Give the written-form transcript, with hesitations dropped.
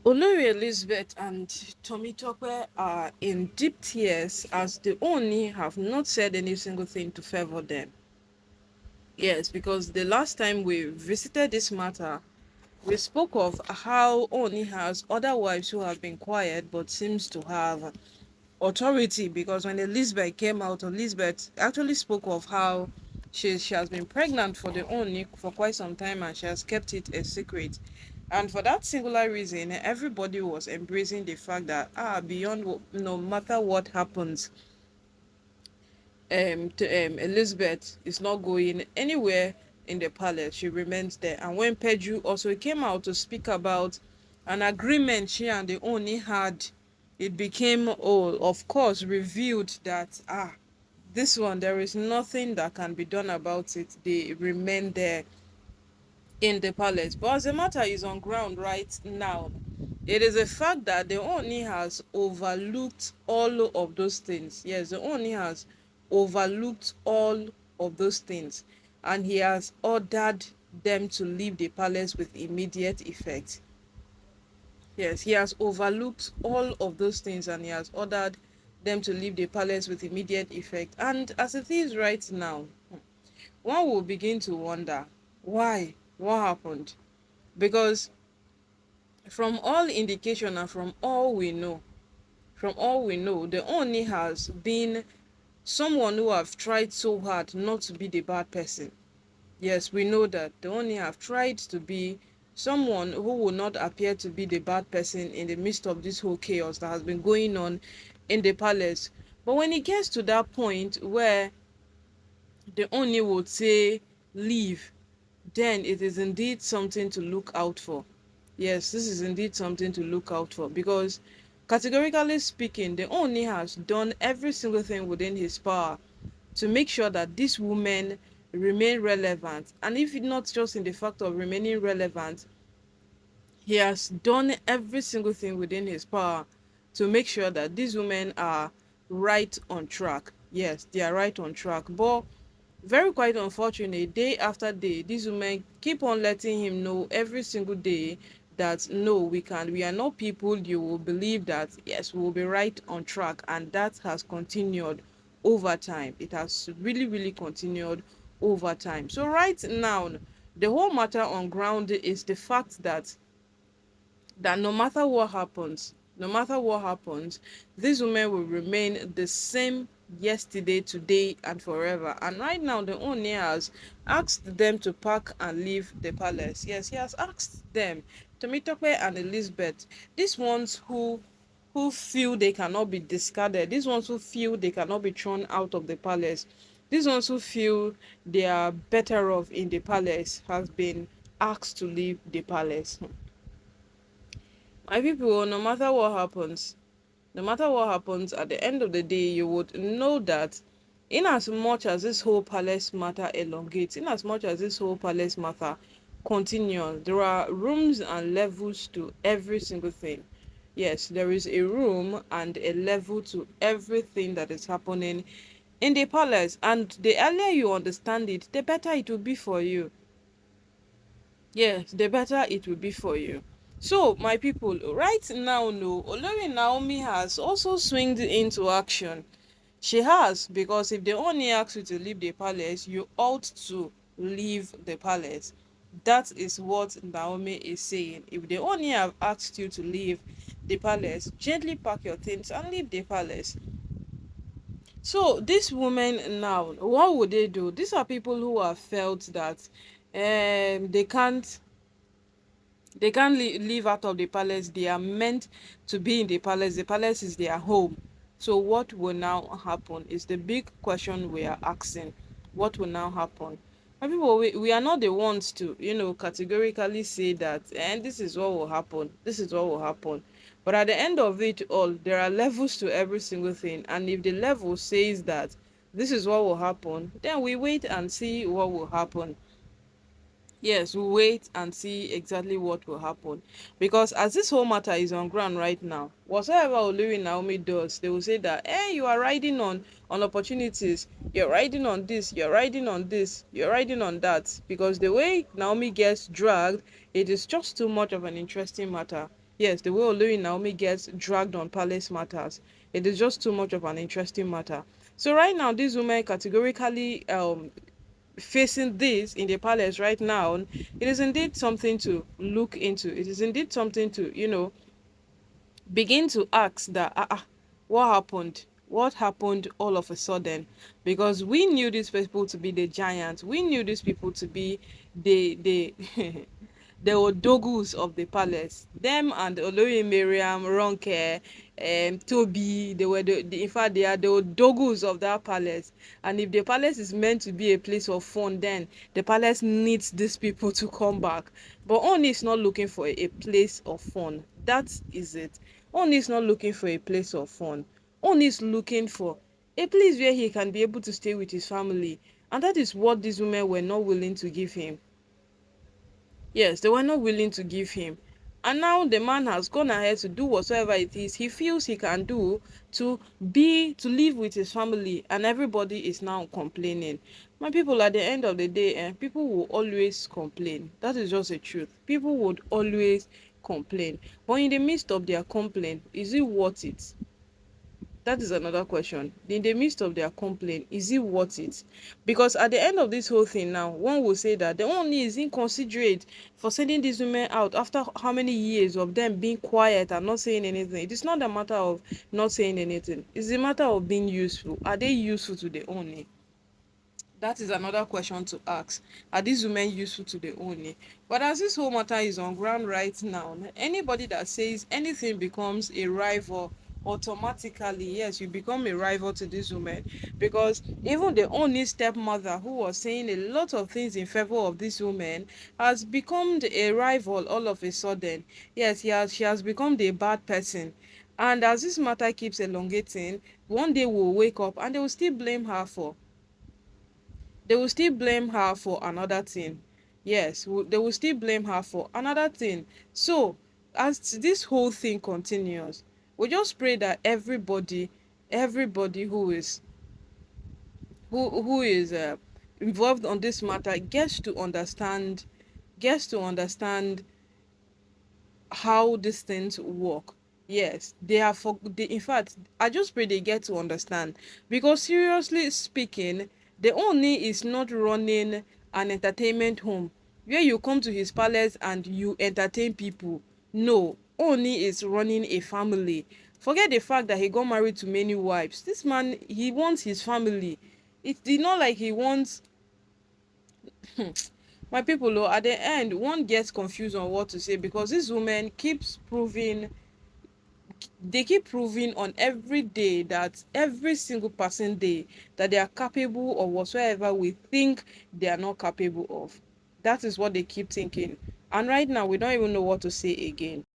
Olori Elizabeth and Temitope are in deep tears as the Ooni have not said any single thing to favor them. Yes, because the last time we visited this matter, we spoke of how Ooni has other wives who have been quiet but seems to have authority, because when Elizabeth came out, Elizabeth actually spoke of how she has been pregnant for the Ooni for quite some time and she has kept it a secret. And for that singular reason, everybody was embracing the fact that beyond no matter what happens, Elizabeth is not going anywhere in the palace. She remains there. And when Peju also came out to speak about an agreement she and the Oni had, it became of course revealed that this one, there is nothing that can be done about it. They remain there in the palace. But as the matter is on ground right now, it is a fact that the Oni has overlooked all of those things. Yes, the Oni has overlooked all of those things, and he has ordered them to leave the palace with immediate effect. Yes, he has overlooked all of those things and he has ordered them to leave the palace with immediate effect. And as it is right now, one will begin to wonder why, what happened? Because from all indication and from all we know, the Oni has been someone who have tried so hard not to be the bad person. Yes, we know that the Oni have tried to be someone who will not appear to be the bad person in the midst of this whole chaos that has been going on in the palace. But when it gets to that point where the Oni would say leave, then it is indeed something to look out for. Yes, this is indeed something to look out for, because categorically speaking, the Oni has done every single thing within his power to make sure that this woman remain relevant. And if not just in the fact of remaining relevant, he has done every single thing within his power to make sure that these women are right on track. Yes, they are right on track. But very quite unfortunate, day after day, these women keep on letting him know every single day that no, we are not people you will believe that yes, we will be right on track. And that has continued over time. It has really, really continued over time. So right now, the whole matter on ground is the fact that no matter what happens, these women will remain the same yesterday, today, and forever. And right now, the owner has asked them to pack and leave the palace. Yes, he has asked them, Temitope and Elizabeth, these ones who feel they cannot be discarded, these ones who feel they cannot be thrown out of the palace, these ones who feel they are better off in the palace, has been asked to leave the palace. My people, no matter what happens, at the end of the day, you would know that in as much as this whole palace matter elongates, in as much as this whole palace matter continues, there are rooms and levels to every single thing. Yes, there is a room and a level to everything that is happening in the palace. And the earlier you understand it, the better it will be for you. Yes, the better it will be for you. So, my people, right now, no, Olori Naomi has also swinged into action. She has, because if they only ask you to leave the palace, you ought to leave the palace. That is what Naomi is saying. If they only have asked you to leave the palace, gently pack your things and leave the palace. So this woman now, what would they do? These are people who have felt that they can't live out of the palace. They are meant to be in the palace. The palace is their home. So what will now happen is the big question we are asking. What will now happen? And people, we are not the ones to, categorically say that, and this is what will happen. This is what will happen. But at the end of it all, there are levels to every single thing. And if the level says that this is what will happen, then we wait and see what will happen. Yes, we wait and see exactly what will happen. Because as this whole matter is on ground right now, whatsoever Olori Naomi does, they will say that, you are riding on opportunities, you're riding on this, you're riding on this, you're riding on that. Because the way Naomi gets dragged, it is just too much of an interesting matter. Yes, the way Olori Naomi gets dragged on palace matters. It is just too much of an interesting matter. So right now, these women categorically facing this in the palace right now, it is indeed something to look into. It is indeed something to, begin to ask that what happened? What happened all of a sudden? Because we knew these people to be the giants. We knew these people to be the the odogus of the palace. Them and Olori Mariam, Ronke, Tobi, they were in fact they are the odogus of that palace. And if the palace is meant to be a place of fun, then the palace needs these people to come back. But Ooni is not looking for a place of fun. That is it. Ooni is not looking for a place of fun. Ooni is looking for a place where he can be able to stay with his family. And that is what these women were not willing to give him. Yes, they were not willing to give him. And now the man has gone ahead to do whatsoever it is he feels he can do to live with his family, and everybody is now complaining. My people, at the end of the day, people will always complain. That is just the truth. People would always complain. But in the midst of their complaint, is it worth it? That is another question. In the midst of their complaint, is it worth it? Because at the end of this whole thing now, one will say that the Ooni is inconsiderate for sending these women out after how many years of them being quiet and not saying anything. It is not a matter of not saying anything. It's a matter of being useful. Are they useful to the Ooni? That is another question to ask. Are these women useful to the Ooni? But as this whole matter is on ground right now, anybody that says anything becomes a rival automatically, yes, you become a rival to these women. Because even the Ooni stepmother, who was saying a lot of things in favor of these women, has become a rival all of a sudden. Yes, she has become the bad person. And as this matter keeps elongating, one day we'll wake up and they will still blame her for another thing. Yes, they will still blame her for another thing. So as this whole thing continues, we just pray that everybody who is involved on this matter gets to understand how these things work. Yes, in fact, I just pray they get to understand. Because seriously speaking, the Ooni is not running an entertainment home where you come to his palace and you entertain people. No, Ooni is running a family. Forget the fact that he got married to many wives. This man, he wants his family. It's not like he wants my people. Oh, at the end, one gets confused on what to say, because this woman keep proving on every day, that every single person day, that they are capable of whatsoever we think they are not capable of. That is what they keep thinking. And right now, we don't even know what to say again.